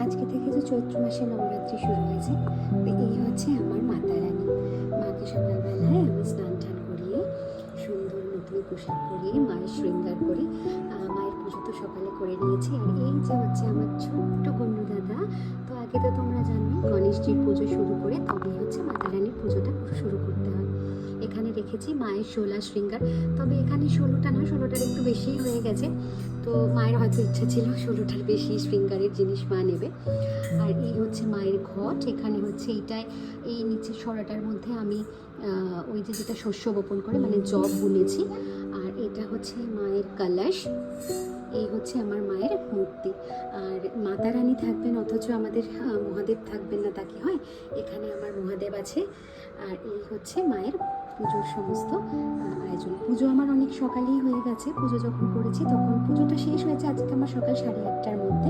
আজকে থেকে যে চৈত্র মাসে নবরাত্রি শুরু হয়েছে। তো এই হচ্ছে আমার মাতা রানী। মাকে সকালবেলায় আমি স্নান টান করিয়ে সুন্দর নতুন পোশাক পরিয়ে মায়ের শৃঙ্গার করে মায়ের পুজো তো সকালে করে নিয়েছি। আর এই যে হচ্ছে আমার ছোট্ট গন্ডু দাদা। তো আগে তো তোমরা জানো গণেশজির পুজো শুরু করে তবেই হচ্ছে মাতা রানীর পুজোটা শুরু করতে হয়। এখানে রেখেছি মায়ের 16 শৃঙ্গার। তবে এখানে 16টা না, 16টার একটু বেশিই হয়ে গেছে। তো মায়ের হয়তো ইচ্ছা ছিল 16টার বেশি শৃঙ্গারের জিনিস মা নেবে। আর এই হচ্ছে মায়ের ঘট। এখানে হচ্ছে এইটায় এই নিচের সরাটার মধ্যে আমি ওই যে যেটা শস্য বপন করে মানে জব বুনেছি। আর এটা হচ্ছে মায়ের কলস। এই হচ্ছে আমার মায়ের মূর্তি। আর মাতা রানী থাকবেন অথচ আমাদের মহাদেব থাকবেন না, তা কি হয়? এখানে আমার মহাদেব আছে। আর এই হচ্ছে মায়ের পুজোর সমস্ত আয়োজন। পুজো আমার অনেক সকালেই হয়ে গেছে। পুজো যখন করেছি তখন পুজোটা শেষ হয়েছে আজকে আমার সকাল 8:30টার মধ্যে।